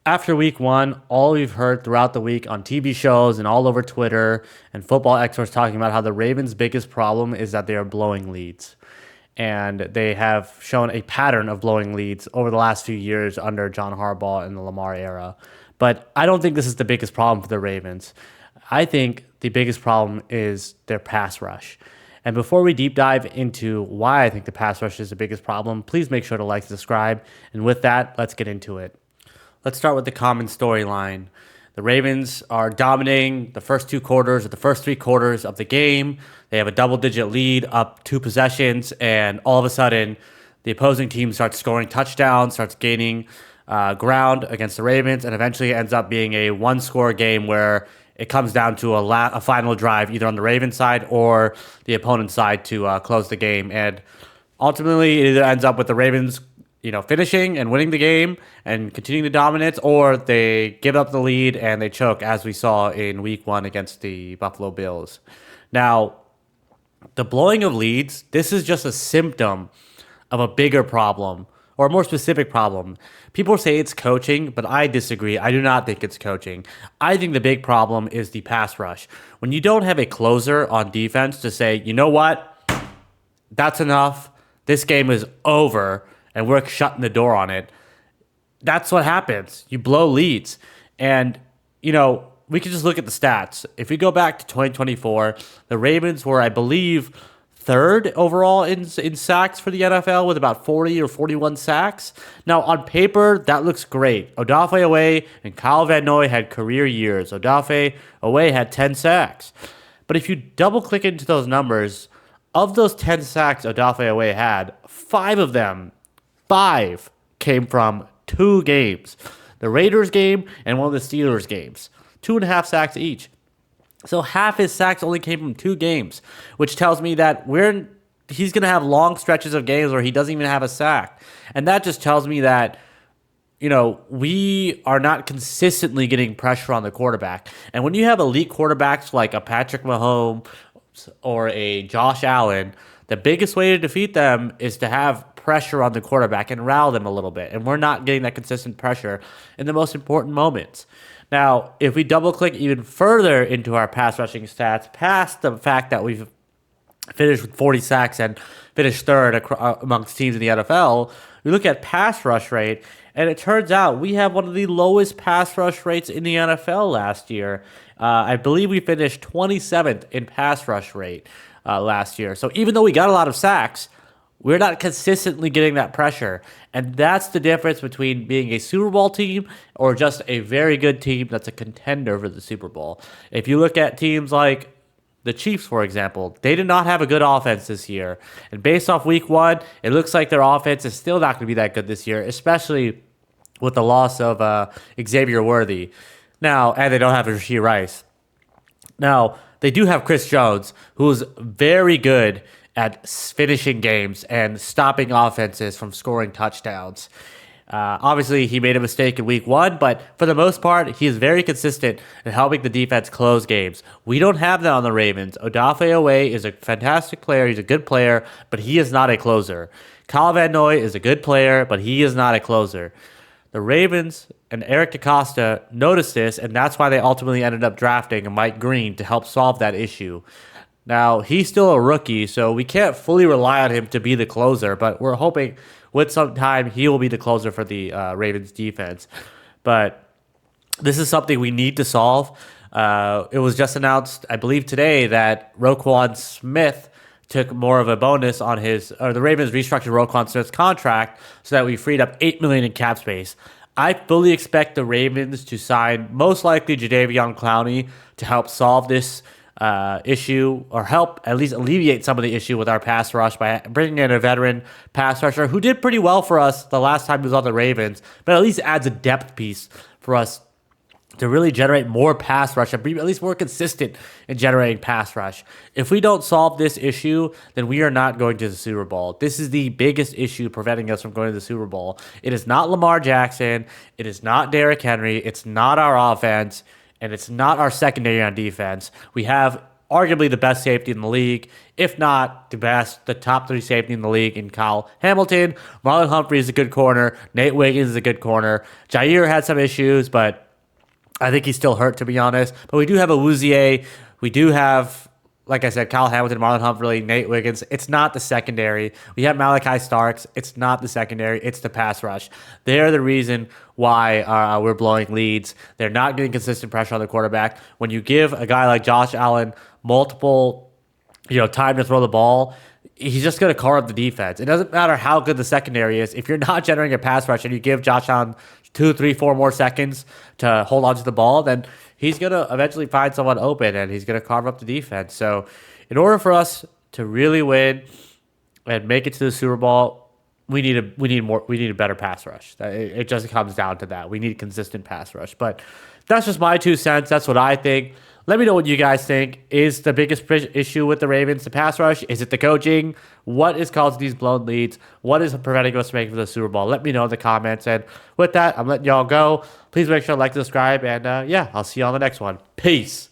After week one, all we've heard throughout the week on TV shows and all over Twitter and football experts talking about how the Ravens' biggest problem is that they are blowing leads. And they have shown a pattern of blowing leads over the last few years under John Harbaugh in the Lamar era. But I don't think this is the biggest problem for the Ravens. I think the biggest problem is their pass rush. And before we deep dive into why I think the pass rush is the biggest problem, please make sure to like, subscribe. And with that, let's get into it. Let's start with the common storyline. The Ravens are dominating the first two quarters or the first three quarters of the game. They have a double-digit lead, up two possessions, and all of a sudden, the opposing team starts scoring touchdowns, starts gaining ground against the Ravens, and eventually ends up being a one-score game where it comes down to a final drive, either on the Ravens side or the opponent's side to close the game. And ultimately, it either ends up with the Ravens finishing and winning the game and continuing the dominance, or they give up the lead and they choke, as we saw in week one against the Buffalo Bills. Now, the blowing of leads, this is just a symptom of a bigger problem, or a more specific problem. People say it's coaching, but I disagree. I do not think it's coaching. I think the big problem is the pass rush. When you don't have a closer on defense to say, you know what, that's enough, this game is over, and we're shutting the door on it, that's what happens. You blow leads. And, we can just look at the stats. If we go back to 2024, the Ravens were, I believe, third overall in sacks for the NFL with about 40 or 41 sacks. Now, on paper, that looks great. Odafe Oweh and Kyle Van Noy had career years. Odafe Oweh had 10 sacks. But if you double-click into those numbers, of those 10 sacks Odafe Oweh had, five came from two games. The Raiders game and one of the Steelers games. 2.5 sacks each. So half his sacks only came from two games, which tells me that he's going to have long stretches of games where he doesn't even have a sack. And that just tells me that, we are not consistently getting pressure on the quarterback. And when you have elite quarterbacks like a Patrick Mahomes or a Josh Allen, the biggest way to defeat them is to have pressure on the quarterback and rile them a little bit. And we're not getting that consistent pressure in the most important moments. Now, if we double click even further into our pass rushing stats, past the fact that we've finished with 40 sacks and finished third amongst teams in the NFL, we look at pass rush rate, and it turns out we have one of the lowest pass rush rates in the NFL last year. I believe we finished 27th in pass rush rate last year. So even though we got a lot of sacks, we're not consistently getting that pressure. And that's the difference between being a Super Bowl team or just a very good team that's a contender for the Super Bowl. If you look at teams like the Chiefs, for example, they did not have a good offense this year. And based off week one, it looks like their offense is still not going to be that good this year, especially with the loss of Xavier Worthy. Now, and they don't have Rashee Rice. Now, they do have Chris Jones, who's very good at finishing games and stopping offenses from scoring touchdowns. Obviously, he made a mistake in week one, but for the most part, he is very consistent in helping the defense close games. We don't have that on the Ravens. Odafe Oweh is a fantastic player. He's a good player, but he is not a closer. Kyle Van Noy is a good player, but he is not a closer. The Ravens and Eric DeCosta noticed this, and that's why they ultimately ended up drafting Mike Green to help solve that issue. Now, he's still a rookie, so we can't fully rely on him to be the closer, but we're hoping with some time he will be the closer for the Ravens defense. But this is something we need to solve. It was just announced, I believe today, that Roquan Smith took more of a bonus on the Ravens restructured Roquan Smith's contract so that we freed up $8 million in cap space. I fully expect the Ravens to sign most likely Jadeveon Clowney to help solve this issue, or help at least alleviate some of the issue with our pass rush by bringing in a veteran pass rusher who did pretty well for us the last time he was on the Ravens, but at least adds a depth piece for us to really generate more pass rush and be at least more consistent in generating pass rush. If we don't solve this issue, then we are not going to the Super Bowl. This is the biggest issue preventing us from going to the Super Bowl. It is not Lamar Jackson. It is not Derrick Henry. It's not our offense. And it's not our secondary on defense. We have arguably the best safety in the league, if not the best, the top 3 safety in the league in Kyle Hamilton. Marlon Humphrey is a good corner. Nate Wiggins is a good corner. Jair had some issues, but I think he's still hurt, to be honest. But we do have a Awuzie. We do have, like I said, Kyle Hamilton, Marlon Humphrey, Nate Wiggins. It's not the secondary. We have Malachi Starks. It's not the secondary. It's the pass rush. They're the reason why we're blowing leads. They're not getting consistent pressure on the quarterback. When you give a guy like Josh Allen multiple, time to throw the ball, he's just going to carve up the defense. It doesn't matter how good the secondary is. If you're not generating a pass rush and you give Josh Allen 2, 3, 4 more seconds to hold on to the ball, then he's going to eventually find someone open and he's going to carve up the defense. So in order for us to really win and make it to the Super Bowl, we need a better pass rush. It just comes down to that. We need a consistent pass rush. But that's just my 2 cents. That's what I think. Let me know what you guys think. Is the biggest issue with the Ravens the pass rush? Is it the coaching? What is causing these blown leads? What is preventing us from making the Super Bowl? Let me know in the comments. And with that, I'm letting y'all go. Please make sure to like, subscribe, and I'll see you on the next one. Peace.